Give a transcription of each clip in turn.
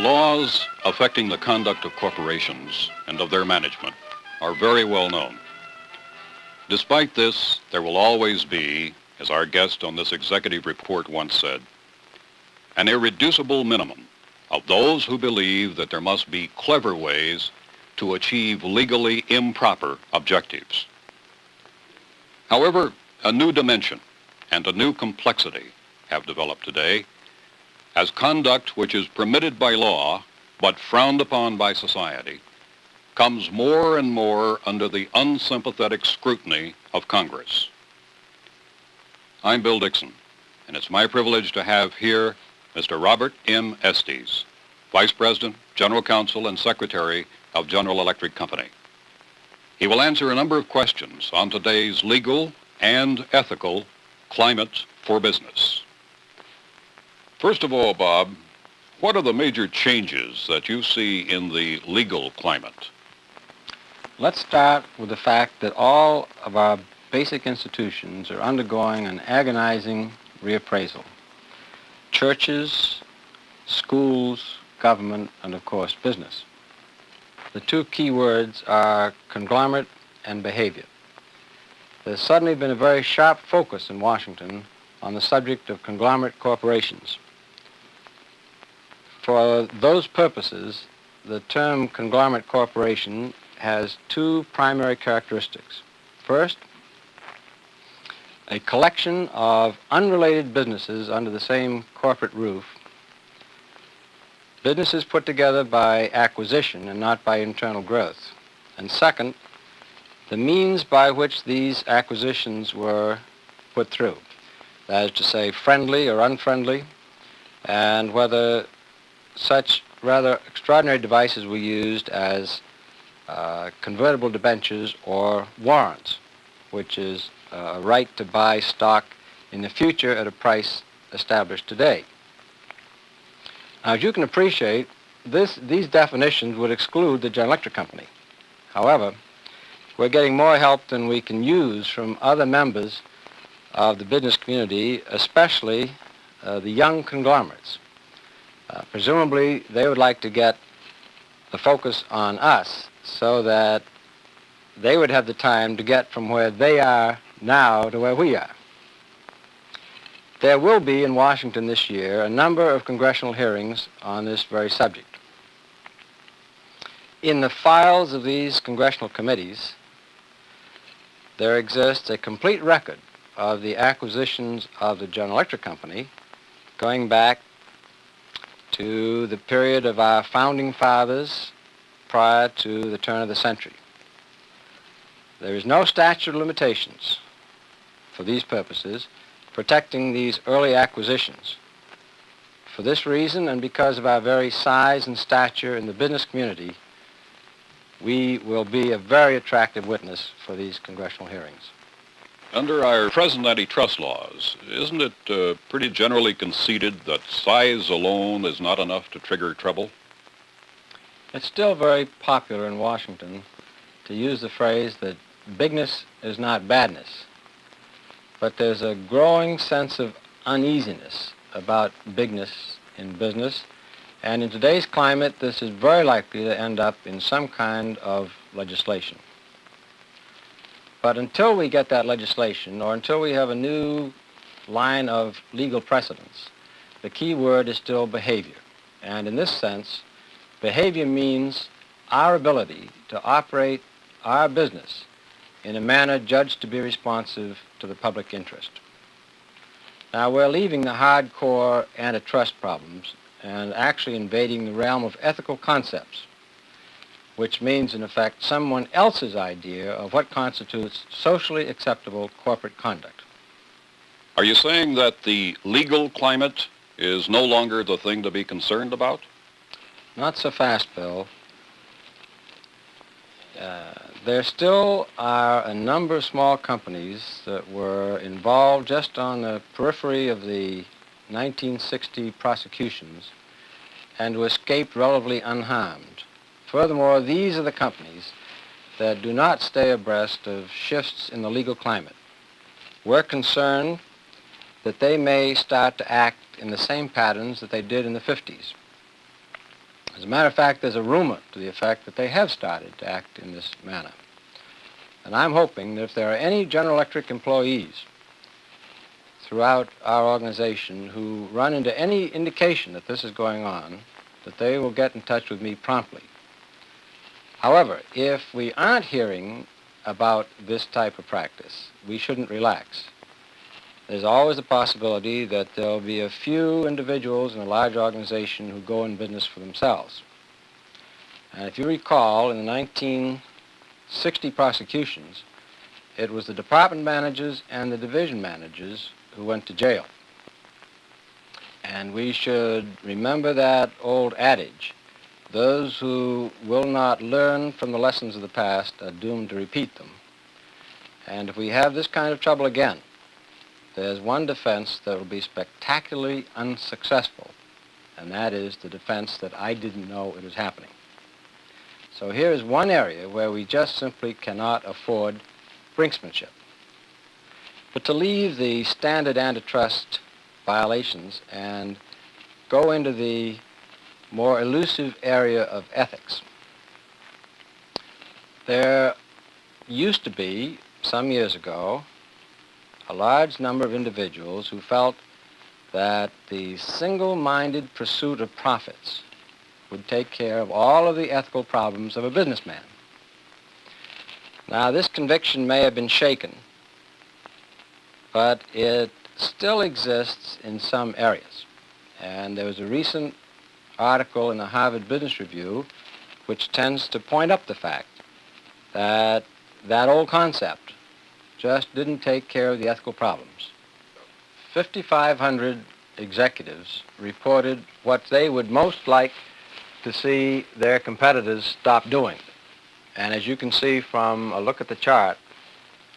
laws affecting the conduct of corporations and of their management are very well known. Despite this, there will always be, as our guest on this executive report once said, an irreducible minimum of those who believe that there must be clever ways to achieve legally improper objectives. However, a new dimension and a new complexity have developed today as conduct which is permitted by law but frowned upon by society comes more and more under the unsympathetic scrutiny of Congress. I'm Bill Dixon, and it's my privilege to have here Mr. Robert M. Estes, Vice President, General Counsel, and Secretary of General Electric Company. He will answer a number of questions on today's legal and ethical climate for business. First of all, Bob, what are the major changes that you see in the legal climate? Let's start with the fact that all of our basic institutions are undergoing an agonizing reappraisal. Churches, schools, government, and of course business. The two key words are conglomerate and behavior. There's suddenly been a very sharp focus in Washington on the subject of conglomerate corporations. For those purposes, the term conglomerate corporation has two primary characteristics. First, a collection of unrelated businesses under the same corporate roof, businesses put together by acquisition and not by internal growth. And second, the means by which these acquisitions were put through, that is to say, friendly or unfriendly, and whether such rather extraordinary devices were used as convertible debentures or warrants, which is a right to buy stock in the future at a price established today. Now, as you can appreciate, these definitions would exclude the General Electric Company. However, we're getting more help than we can use from other members of the business community, especially the young conglomerates. Presumably, they would like to get the focus on us so that they would have the time to get from where they are now to where we are. There will be in Washington this year a number of congressional hearings on this very subject. In the files of these congressional committees, there exists a complete record of the acquisitions of the General Electric Company going back to the period of our founding fathers prior to the turn of the century. There is no statute of limitations for these purposes protecting these early acquisitions. For this reason, and because of our very size and stature in the business community, we will be a very attractive witness for these congressional hearings. Under our present antitrust laws, isn't it pretty generally conceded that size alone is not enough to trigger trouble? It's still very popular in Washington to use the phrase that bigness is not badness. But there's a growing sense of uneasiness about bigness in business, and in today's climate, this is very likely to end up in some kind of legislation. But until we get that legislation, or until we have a new line of legal precedents, the key word is still behavior. And in this sense, behavior means our ability to operate our business in a manner judged to be responsive to the public interest. Now, we're leaving the hardcore antitrust problems and actually invading the realm of ethical concepts, which means, in effect, someone else's idea of what constitutes socially acceptable corporate conduct. Are you saying that the legal climate is no longer the thing to be concerned about? Not so fast, Bill. There still are a number of small companies that were involved just on the periphery of the 1960 prosecutions and who escaped relatively unharmed. Furthermore, these are the companies that do not stay abreast of shifts in the legal climate. We're concerned that they may start to act in the same patterns that they did in the 50s. As a matter of fact, there's a rumor to the effect that they have started to act in this manner. And I'm hoping that if there are any General Electric employees throughout our organization who run into any indication that this is going on, that they will get in touch with me promptly. However, if we aren't hearing about this type of practice, we shouldn't relax. There's always the possibility that there'll be a few individuals in a large organization who go in business for themselves. And if you recall, in the 1960 prosecutions, it was the department managers and the division managers who went to jail. And we should remember that old adage, those who will not learn from the lessons of the past are doomed to repeat them. And if we have this kind of trouble again, there's one defense that will be spectacularly unsuccessful, and that is the defense that I didn't know it was happening. So here is one area where we just simply cannot afford brinksmanship. But to leave the standard antitrust violations and go into the more elusive area of ethics. There used to be, some years ago, a large number of individuals who felt that the single-minded pursuit of profits would take care of all of the ethical problems of a businessman. Now, this conviction may have been shaken, but it still exists in some areas. And there was a recent article in the Harvard Business Review which tends to point up the fact that that old concept just didn't take care of the ethical problems. 5,500 executives reported what they would most like to see their competitors stop doing. And as you can see from a look at the chart,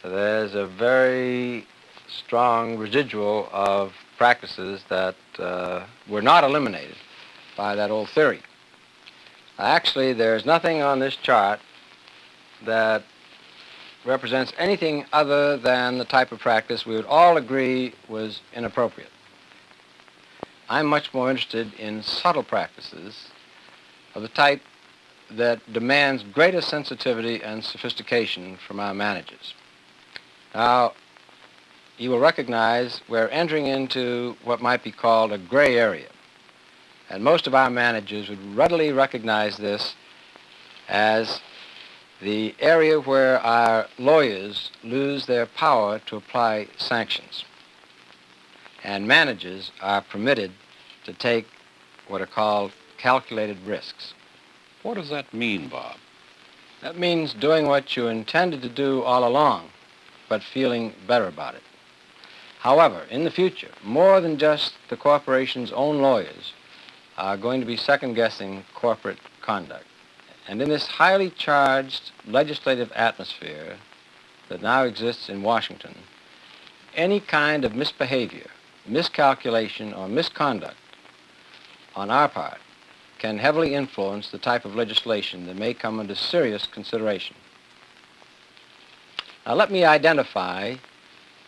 there's a very strong residual of practices that were not eliminated by that old theory. Actually, there's nothing on this chart that represents anything other than the type of practice we would all agree was inappropriate. I'm much more interested in subtle practices of the type that demands greater sensitivity and sophistication from our managers. Now, you will recognize we're entering into what might be called a gray area. And most of our managers would readily recognize this as the area where our lawyers lose their power to apply sanctions. And managers are permitted to take what are called calculated risks. What does that mean, Bob? That means doing what you intended to do all along, but feeling better about it. However, in the future, more than just the corporation's own lawyers are going to be second-guessing corporate conduct. And in this highly charged legislative atmosphere that now exists in Washington, any kind of misbehavior, miscalculation, or misconduct on our part can heavily influence the type of legislation that may come under serious consideration. Now let me identify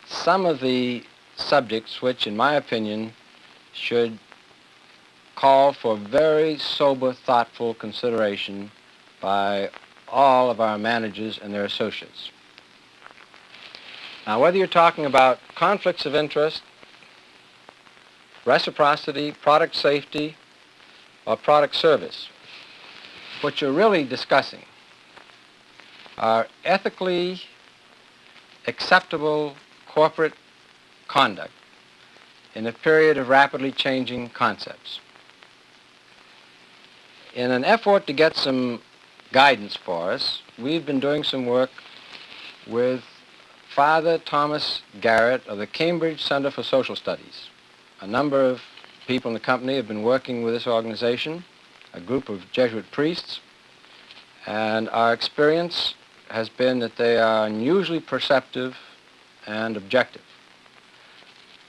some of the subjects which, in my opinion, should call for very sober, thoughtful consideration by all of our managers and their associates. Now, whether you're talking about conflicts of interest, reciprocity, product safety, or product service, what you're really discussing are ethically acceptable corporate conduct in a period of rapidly changing concepts. In an effort to get some guidance for us, we've been doing some work with Father Thomas Garrett of the Cambridge Center for Social Studies. A number of people in the company have been working with this organization, a group of Jesuit priests, and our experience has been that they are unusually perceptive and objective.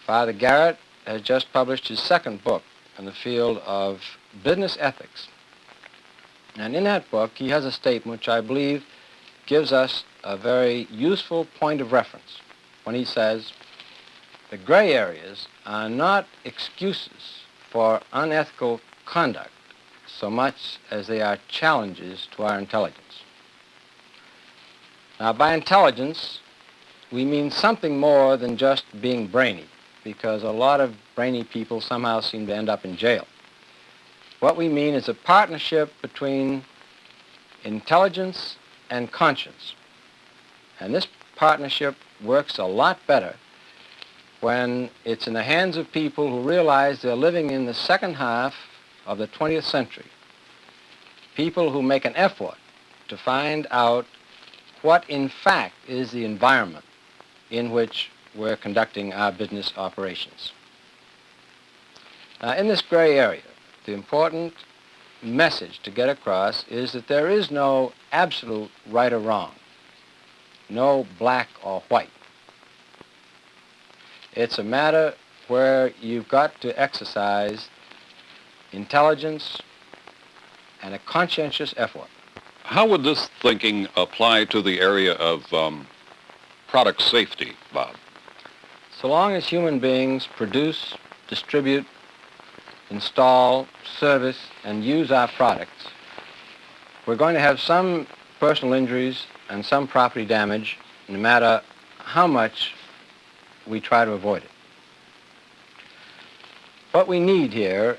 Father Garrett has just published his second book in the field of business ethics. And in that book, he has a statement which I believe gives us a very useful point of reference when he says, the gray areas are not excuses for unethical conduct so much as they are challenges to our intelligence. Now, by intelligence, we mean something more than just being brainy, because a lot of brainy people somehow seem to end up in jail. What we mean is a partnership between intelligence and conscience. And this partnership works a lot better when it's in the hands of people who realize they're living in the second half of the 20th century. People who make an effort to find out what in fact is the environment in which we're conducting our business operations. Now, in this gray area, the important message to get across is that there is no absolute right or wrong, no black or white. It's a matter where you've got to exercise intelligence and a conscientious effort. How would this thinking apply to the area of product safety, Bob? So long as human beings produce, distribute, install, service, and use our products, we're going to have some personal injuries and some property damage, no matter how much we try to avoid it. What we need here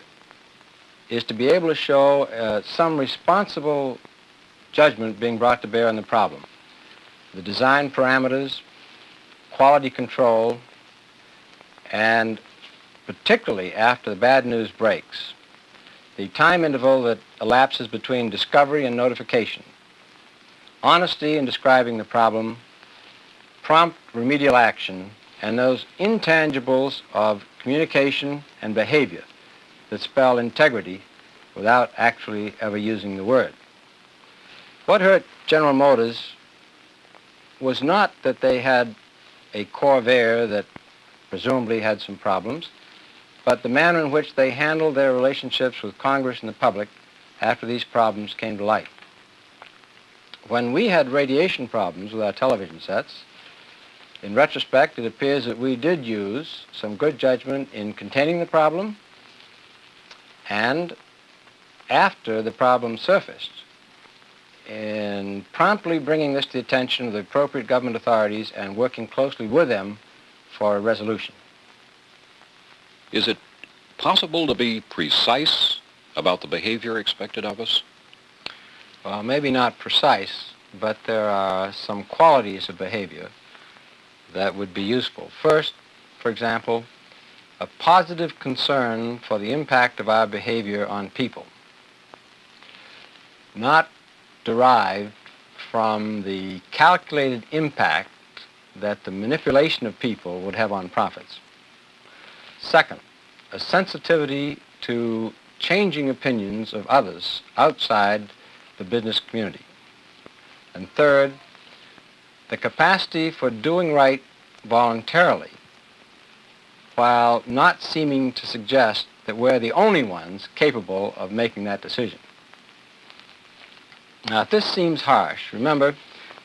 is to be able to show some responsible judgment being brought to bear on the problem. The design parameters, quality control, and particularly after the bad news breaks, the time interval that elapses between discovery and notification, honesty in describing the problem, prompt remedial action, and those intangibles of communication and behavior that spell integrity without actually ever using the word. What hurt General Motors was not that they had a Corvair that presumably had some problems, but the manner in which they handled their relationships with Congress and the public after these problems came to light. When we had radiation problems with our television sets, in retrospect, it appears that we did use some good judgment in containing the problem, and after the problem surfaced, in promptly bringing this to the attention of the appropriate government authorities and working closely with them for a resolution. Is it possible to be precise about the behavior expected of us? Well, maybe not precise, but there are some qualities of behavior that would be useful. First, for example, a positive concern for the impact of our behavior on people, not derived from the calculated impact that the manipulation of people would have on profits. Second, a sensitivity to changing opinions of others outside the business community. And third, the capacity for doing right voluntarily while not seeming to suggest that we're the only ones capable of making that decision. Now, if this seems harsh, remember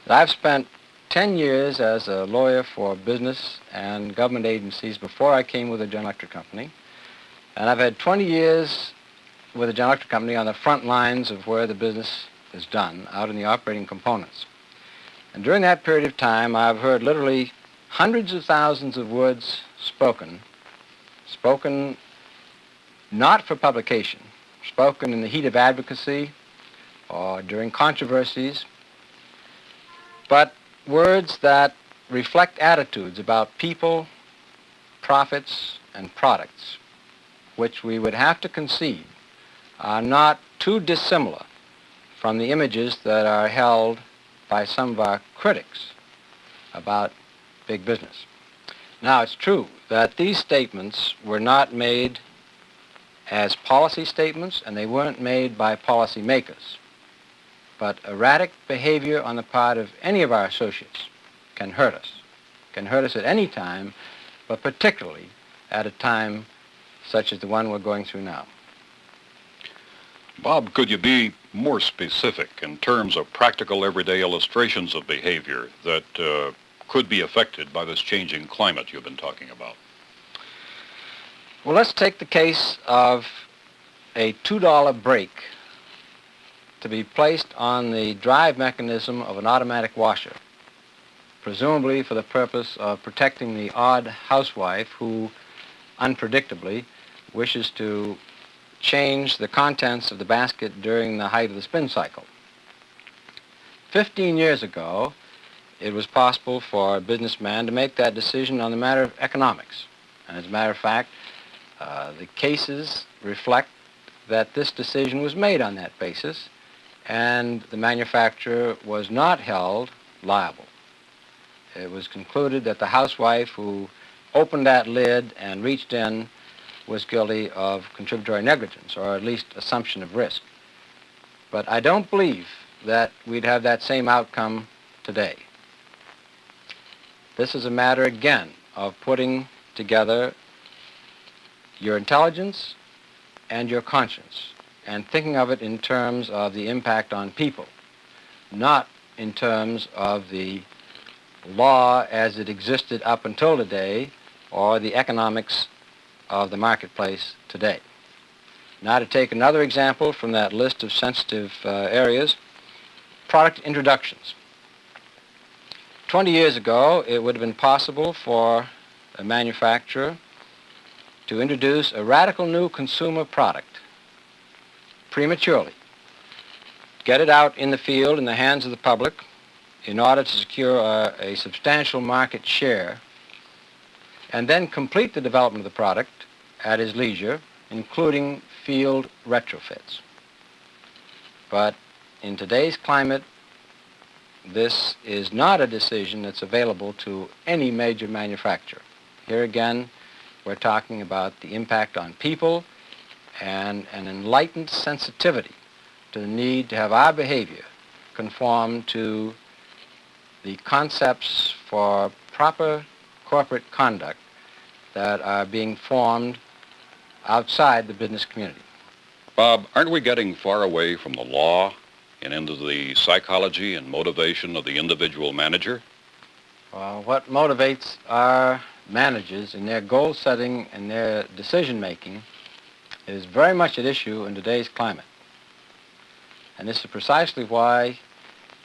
that I've spent 10 years as a lawyer for business and government agencies before I came with the General Electric Company, and I've had 20 years with the General Electric Company on the front lines of where the business is done, out in the operating components. And during that period of time, I've heard literally hundreds of thousands of words spoken not for publication, spoken in the heat of advocacy or during controversies, but words that reflect attitudes about people, profits, and products, which we would have to concede are not too dissimilar from the images that are held by some of our critics about big business. Now, it's true that these statements were not made as policy statements, and they weren't made by policymakers. But erratic behavior on the part of any of our associates can hurt us at any time, but particularly at a time such as the one we're going through now. Bob, could you be more specific in terms of practical everyday illustrations of behavior that could be affected by this changing climate you've been talking about? Well, let's take the case of a $2 break to be placed on the drive mechanism of an automatic washer, presumably for the purpose of protecting the odd housewife who, unpredictably, wishes to change the contents of the basket during the height of the spin cycle. 15 years ago, it was possible for a businessman to make that decision on the matter of economics. And as a matter of fact, the cases reflect that this decision was made on that basis, and the manufacturer was not held liable. It was concluded that the housewife who opened that lid and reached in was guilty of contributory negligence, or at least assumption of risk. But I don't believe that we'd have that same outcome today. This is a matter, again, of putting together your intelligence and your conscience, and thinking of it in terms of the impact on people, not in terms of the law as it existed up until today, or the economics of the marketplace today. Now, to take another example from that list of sensitive areas, product introductions. 20 years ago, it would have been possible for a manufacturer to introduce a radical new consumer product prematurely, get it out in the field in the hands of the public in order to secure a substantial market share, and then complete the development of the product at his leisure, including field retrofits. But in today's climate, this is not a decision that's available to any major manufacturer. Here again, we're talking about the impact on people and an enlightened sensitivity to the need to have our behavior conform to the concepts for proper corporate conduct that are being formed outside the business community. Bob, aren't we getting far away from the law and into the psychology and motivation of the individual manager? Well, what motivates our managers in their goal setting and their decision making is very much at issue in today's climate. And this is precisely why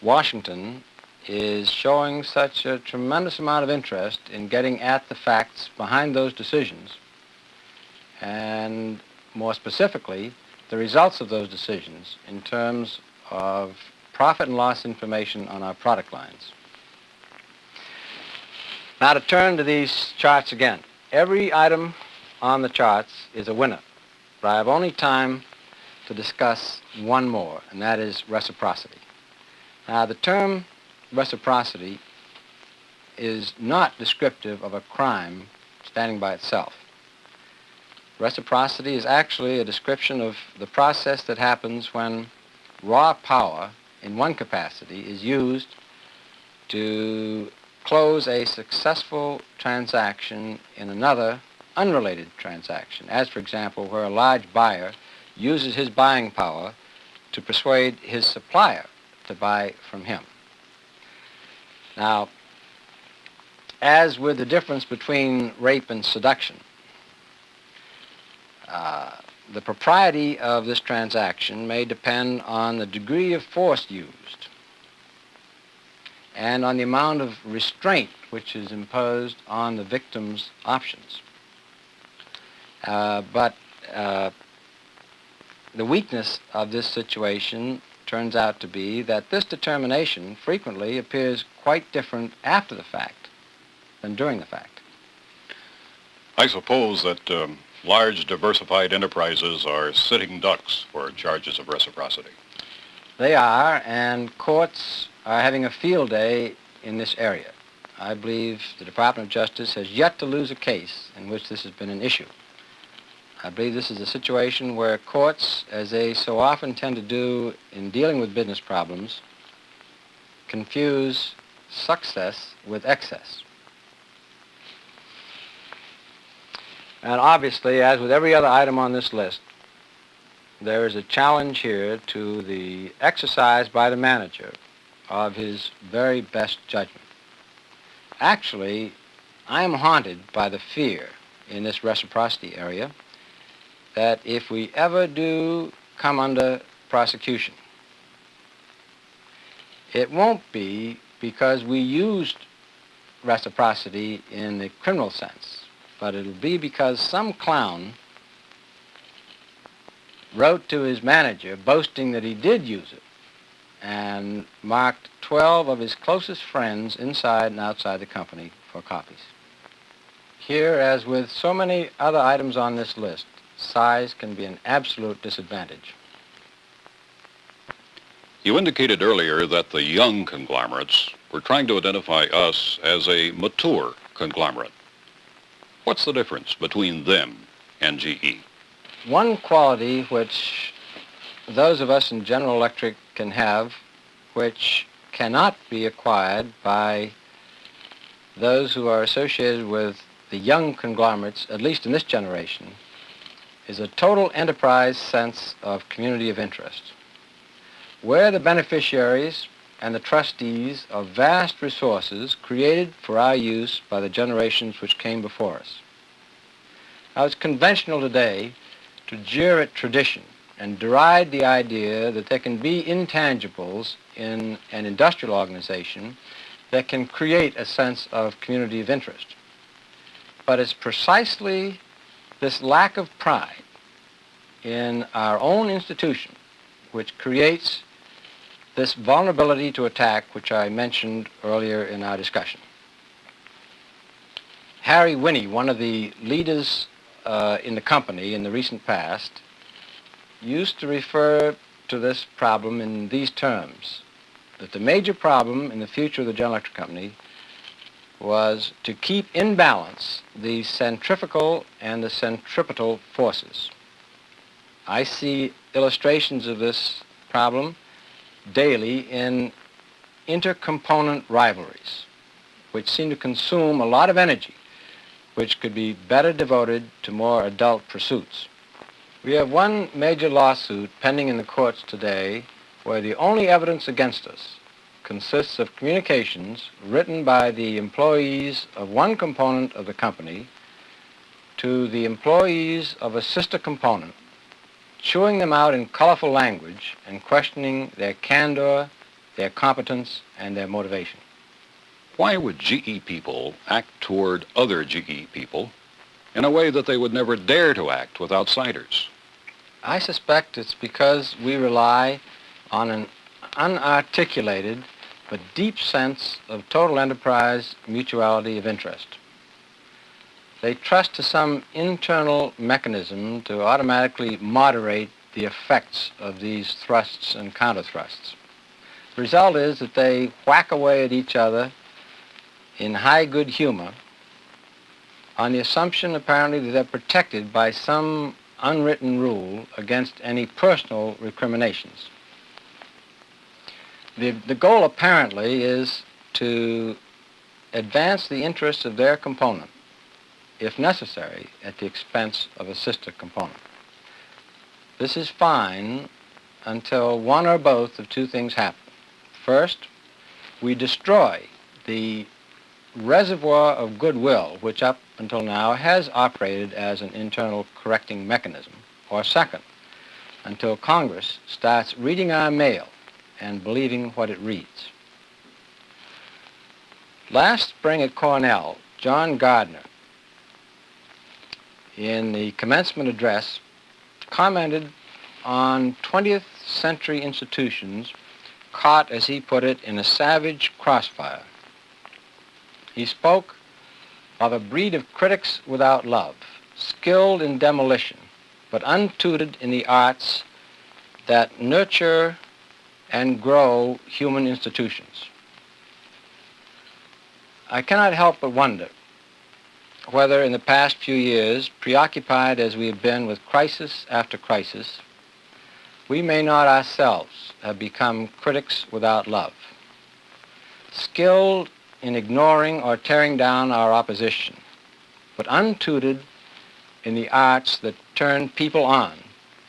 Washington is showing such a tremendous amount of interest in getting at the facts behind those decisions, and more specifically, the results of those decisions in terms of profit and loss information on our product lines. Now, to turn to these charts again. Every item on the charts is a winner, but I have only time to discuss one more, and that is reciprocity. Now, the term reciprocity is not descriptive of a crime standing by itself. Reciprocity is actually a description of the process that happens when raw power in one capacity is used to close a successful transaction in another unrelated transaction, as, for example, where a large buyer uses his buying power to persuade his supplier to buy from him. Now, as with the difference between rape and seduction, the propriety of this transaction may depend on the degree of force used and on the amount of restraint which is imposed on the victim's options. But the weakness of this situation turns out to be that this determination frequently appears quite different after the fact than during the fact. I suppose that large diversified enterprises are sitting ducks for charges of reciprocity. They are, and courts are having a field day in this area. I believe the Department of Justice has yet to lose a case in which this has been an issue. I believe this is a situation where courts, as they so often tend to do in dealing with business problems, confuse success with excess. And obviously, as with every other item on this list, there is a challenge here to the exercise by the manager of his very best judgment. Actually, I am haunted by the fear in this reciprocity area that if we ever do come under prosecution It won't be because we used reciprocity in the criminal sense, but it'll be because some clown wrote to his manager boasting that he did use it and marked 12 of his closest friends inside and outside the company for copies. Here, as with so many other items on this list, size can be an absolute disadvantage. You indicated earlier that the young conglomerates were trying to identify us as a mature conglomerate. What's the difference between them and GE? One quality which those of us in General Electric can have, which cannot be acquired by those who are associated with the young conglomerates, at least in this generation, is a total enterprise sense of community of interest. We're the beneficiaries and the trustees of vast resources created for our use by the generations which came before us. Now, it's conventional today to jeer at tradition and deride the idea that there can be intangibles in an industrial organization that can create a sense of community of interest. But it's precisely this lack of pride in our own institution which creates this vulnerability to attack which I mentioned earlier in our discussion. Harry Winnie, one of the leaders in the company in the recent past, used to refer to this problem in these terms, that the major problem in the future of the General Electric Company was to keep in balance the centrifugal and the centripetal forces. I see illustrations of this problem daily in intercomponent rivalries, which seem to consume a lot of energy, which could be better devoted to more adult pursuits. We have one major lawsuit pending in the courts today where the only evidence against us consists of communications written by the employees of one component of the company to the employees of a sister component, chewing them out in colorful language and questioning their candor, their competence, and their motivation. Why would GE people act toward other GE people in a way that they would never dare to act with outsiders? I suspect it's because we rely on an unarticulated but deep sense of total enterprise mutuality of interest. They trust to some internal mechanism to automatically moderate the effects of these thrusts and counter-thrusts. The result is that they whack away at each other in high good humor on the assumption apparently that they're protected by some unwritten rule against any personal recriminations. The goal apparently is to advance the interests of their component, if necessary, at the expense of a sister component. This is fine until one or both of two things happen. First, we destroy the reservoir of goodwill which up until now has operated as an internal correcting mechanism. Or second, until Congress starts reading our mail and believing what it reads. Last spring at Cornell, John Gardner, in the commencement address, commented on 20th century institutions caught, as he put it, in a savage crossfire. He spoke of a breed of critics without love, skilled in demolition, but untutored in the arts that nurture and grow human institutions. I cannot help but wonder whether in the past few years, preoccupied as we have been with crisis after crisis, we may not ourselves have become critics without love, skilled in ignoring or tearing down our opposition, but untutored in the arts that turn people on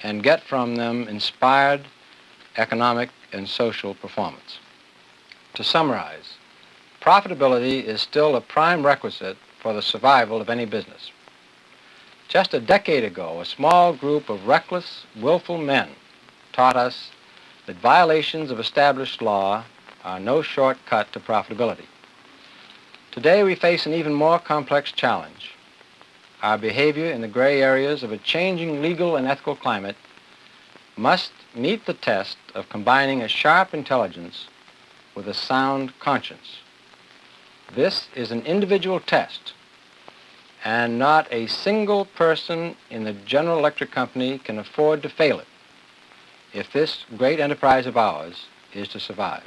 and get from them inspired economic and social performance. To summarize, profitability is still a prime requisite for the survival of any business. Just a decade ago, a small group of reckless, willful men taught us that violations of established law are no shortcut to profitability. Today we face an even more complex challenge. Our behavior in the gray areas of a changing legal and ethical climate must meet the test of combining a sharp intelligence with a sound conscience. This is an individual test, and not a single person in the General Electric Company can afford to fail it if this great enterprise of ours is to survive.